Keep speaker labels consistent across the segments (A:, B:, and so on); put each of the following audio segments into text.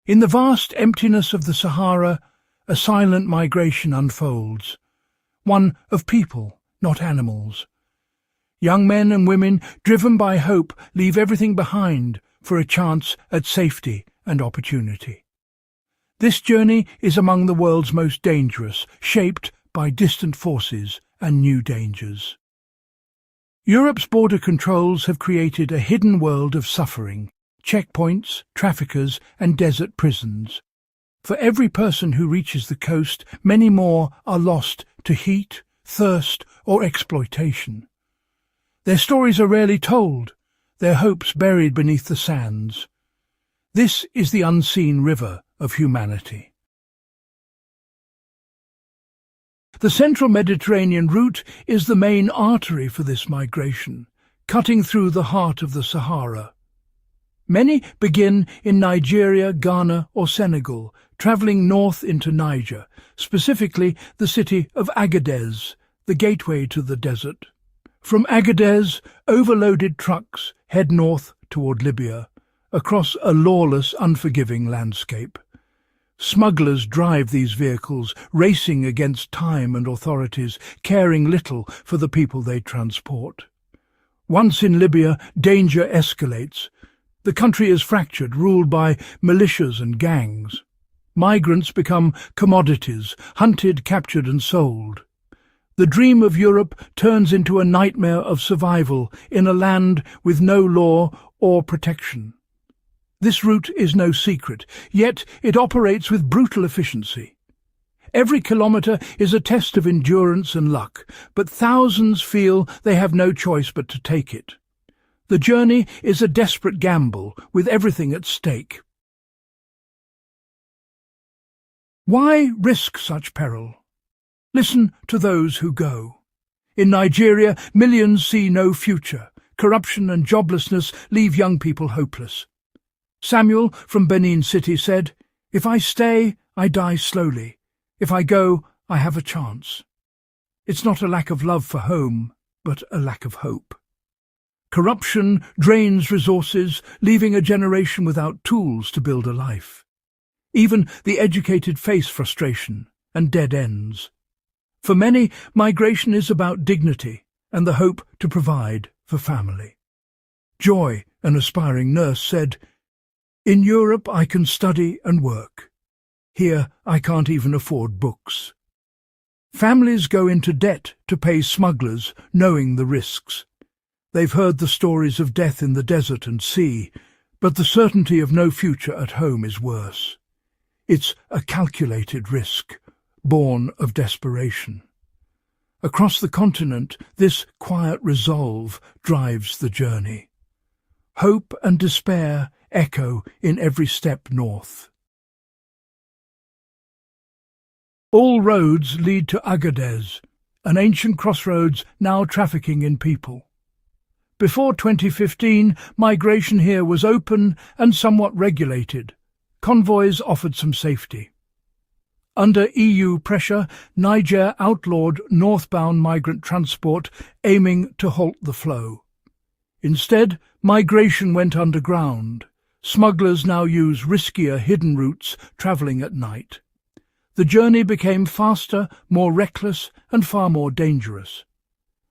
A: In the vast emptiness of the Sahara, a silent migration unfolds, one of people, not animals. Young men and women, driven by hope, leave everything behind for a chance at safety and opportunity. This journey is among the world's most dangerous, shaped by distant forces and new dangers. Europe's border controls have created a hidden world of suffering, checkpoints, traffickers, and desert prisons. For every person who reaches the coast, many more are lost to heat, thirst, or exploitation. Their stories are rarely told, their hopes buried beneath the sands. This is the unseen river of humanity. The central Mediterranean route is the main artery for this migration, cutting through the heart of the Sahara. Many begin in Nigeria, Ghana, or Senegal, travelling north into Niger, specifically the city of Agadez, the gateway to the desert. From Agadez, overloaded trucks head north toward Libya, across a lawless, unforgiving landscape. Smugglers drive these vehicles, racing against time and authorities, caring little for the people they transport. Once in Libya, danger escalates. The country is fractured, ruled by militias and gangs. Migrants become commodities, hunted, captured and sold. The dream of Europe turns into a nightmare of survival in a land with no law or protection. This route is no secret, yet it operates with brutal efficiency. Every kilometre is a test of endurance and luck, but thousands feel they have no choice but to take it. The journey is a desperate gamble, with everything at stake. Why risk such peril? Listen to those who go. In Nigeria, millions see no future. Corruption and joblessness leave young people hopeless. Samuel from Benin City said, "If I stay, I die slowly. If I go, I have a chance." It's not a lack of love for home, but a lack of hope. Corruption drains resources, leaving a generation without tools to build a life. Even the educated face frustration and dead ends. For many, migration is about dignity and the hope to provide for family. Joy, an aspiring nurse, said, "In Europe I can study and work. Here I can't even afford books." Families go into debt to pay smugglers, knowing the risks. They've heard the stories of death in the desert and sea, but the certainty of no future at home is worse. It's a calculated risk, born of desperation. Across the continent, this quiet resolve drives the journey. Hope and despair echo in every step north. All roads lead to Agadez, an ancient crossroads now trafficking in people. Before 2015, migration here was open and somewhat regulated. Convoys offered some safety. Under EU pressure, Niger outlawed northbound migrant transport, aiming to halt the flow. Instead, migration went underground. Smugglers now use riskier hidden routes, travelling at night. The journey became faster, more reckless, and far more dangerous.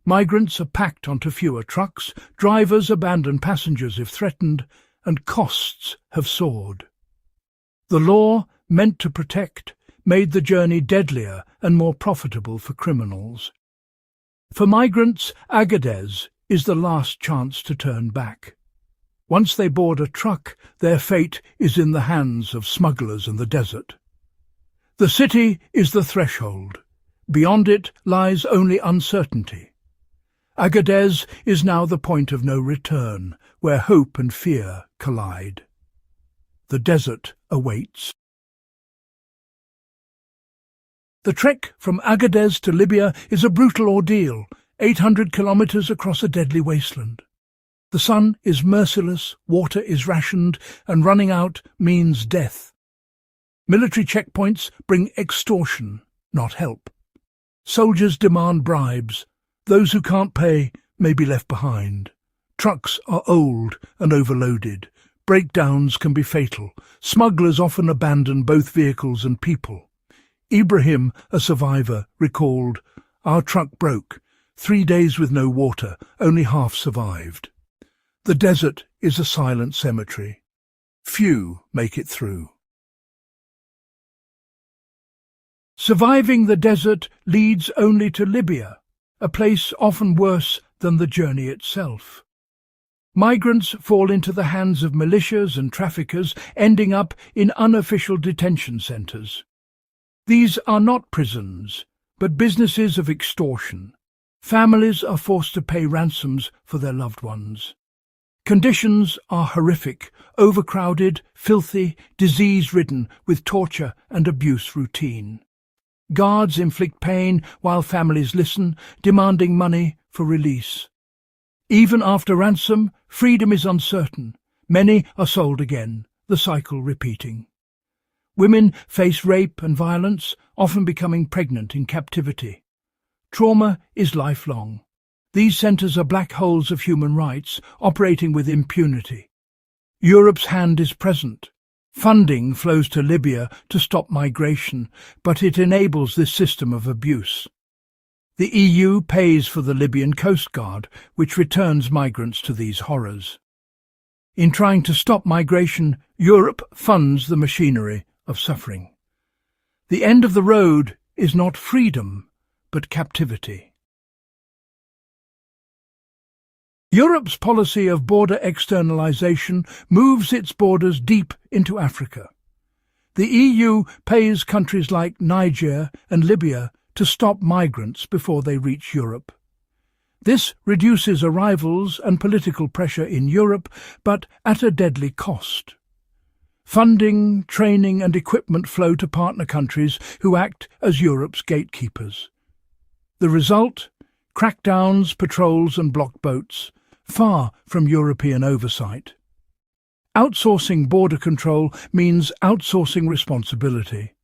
A: Migrants are packed onto fewer trucks, drivers abandon passengers if threatened, and costs have soared. The law, meant to protect, made the journey deadlier and more profitable for criminals. For migrants, Agadez is the last chance to turn back. Once they board a truck, their fate is in the hands of smugglers in the desert. The city is the threshold. Beyond it lies only uncertainty. Agadez is now the point of no return, where hope and fear collide. The desert awaits. The trek from Agadez to Libya is a brutal ordeal, 800 kilometres across a deadly wasteland. The sun is merciless, water is rationed, and running out means death. Military checkpoints bring extortion, not help. Soldiers demand bribes. Those who can't pay may be left behind. Trucks are old and overloaded. Breakdowns can be fatal. Smugglers often abandon both vehicles and people. Ibrahim, a survivor, recalled, "Our truck broke. 3 days with no water, only half survived." The desert is a silent cemetery. Few make it through. Surviving the desert leads only to Libya, a place often worse than the journey itself. Migrants fall into the hands of militias and traffickers, ending up in unofficial detention centres. These are not prisons, but businesses of extortion. Families are forced to pay ransoms for their loved ones. Conditions are horrific, overcrowded, filthy, disease-ridden, with torture and abuse routine. Guards inflict pain while families listen, demanding money for release. Even after ransom, freedom is uncertain. Many are sold again, the cycle repeating. Women face rape and violence, often becoming pregnant in captivity. Trauma is lifelong. These centres are black holes of human rights, operating with impunity. Europe's hand is present. Funding flows to Libya to stop migration, but it enables this system of abuse. The EU pays for the Libyan Coast Guard, which returns migrants to these horrors. In trying to stop migration, Europe funds the machinery of suffering. The end of the road is not freedom, but captivity. Europe's policy of border externalization moves its borders deep into Africa. The EU pays countries like Niger and Libya to stop migrants before they reach Europe. This reduces arrivals and political pressure in Europe, but at a deadly cost. Funding, training and equipment flow to partner countries who act as Europe's gatekeepers. The result? Crackdowns, patrols and blocked boats, far from European oversight. Outsourcing border control means outsourcing responsibility.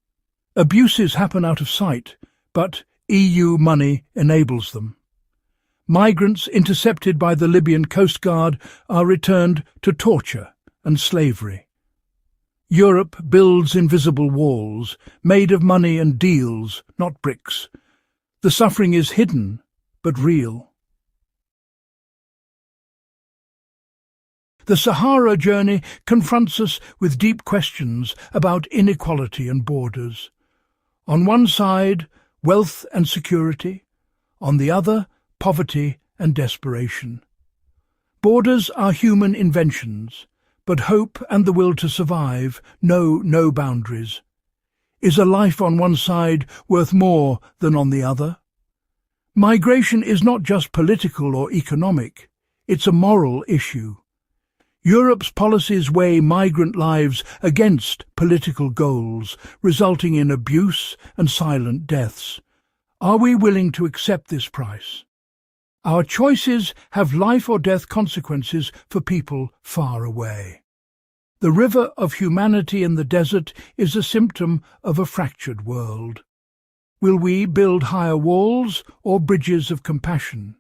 A: Abuses happen out of sight, but EU money enables them. Migrants intercepted by the Libyan Coast Guard are returned to torture and slavery. Europe builds invisible walls, made of money and deals, not bricks. The suffering is hidden, but real. The Sahara journey confronts us with deep questions about inequality and borders. On one side, wealth and security. On the other, poverty and desperation. Borders are human inventions, but hope and the will to survive know no boundaries. Is a life on one side worth more than on the other? Migration is not just political or economic, it's a moral issue. Europe's policies weigh migrant lives against political goals, resulting in abuse and silent deaths. Are we willing to accept this price? Our choices have life or death consequences for people far away. The river of humanity in the desert is a symptom of a fractured world. Will we build higher walls or bridges of compassion?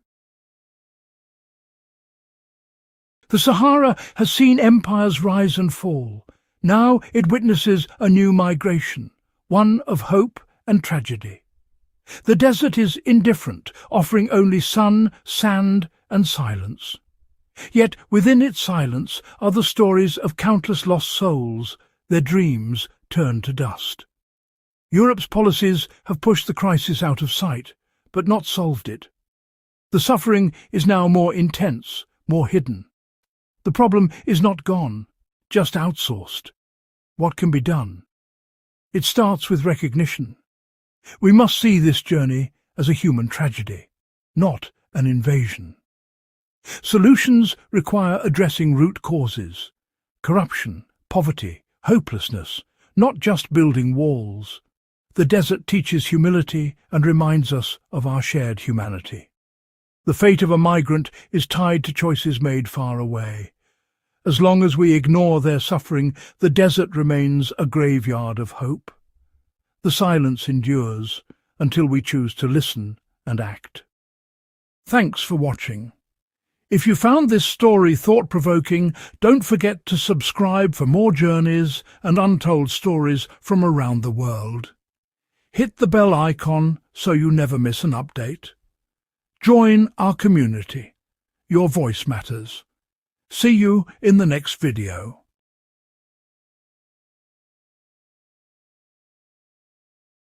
A: The Sahara has seen empires rise and fall. Now it witnesses a new migration, one of hope and tragedy. The desert is indifferent, offering only sun, sand and silence. Yet within its silence are the stories of countless lost souls, their dreams turned to dust. Europe's policies have pushed the crisis out of sight, but not solved it. The suffering is now more intense, more hidden. The problem is not gone, just outsourced. What can be done? It starts with recognition. We must see this journey as a human tragedy, not an invasion. Solutions require addressing root causes: corruption, poverty, hopelessness, not just building walls. The desert teaches humility and reminds us of our shared humanity. The fate of a migrant is tied to choices made far away. As long as we ignore their suffering, the desert remains a graveyard of hope. The silence endures until we choose to listen and act. Thanks for watching. If you found this story thought-provoking, don't forget to subscribe for more journeys and untold stories from around the world. Hit the bell icon so you never miss an update. Join our community. Your voice matters. See you in the next video.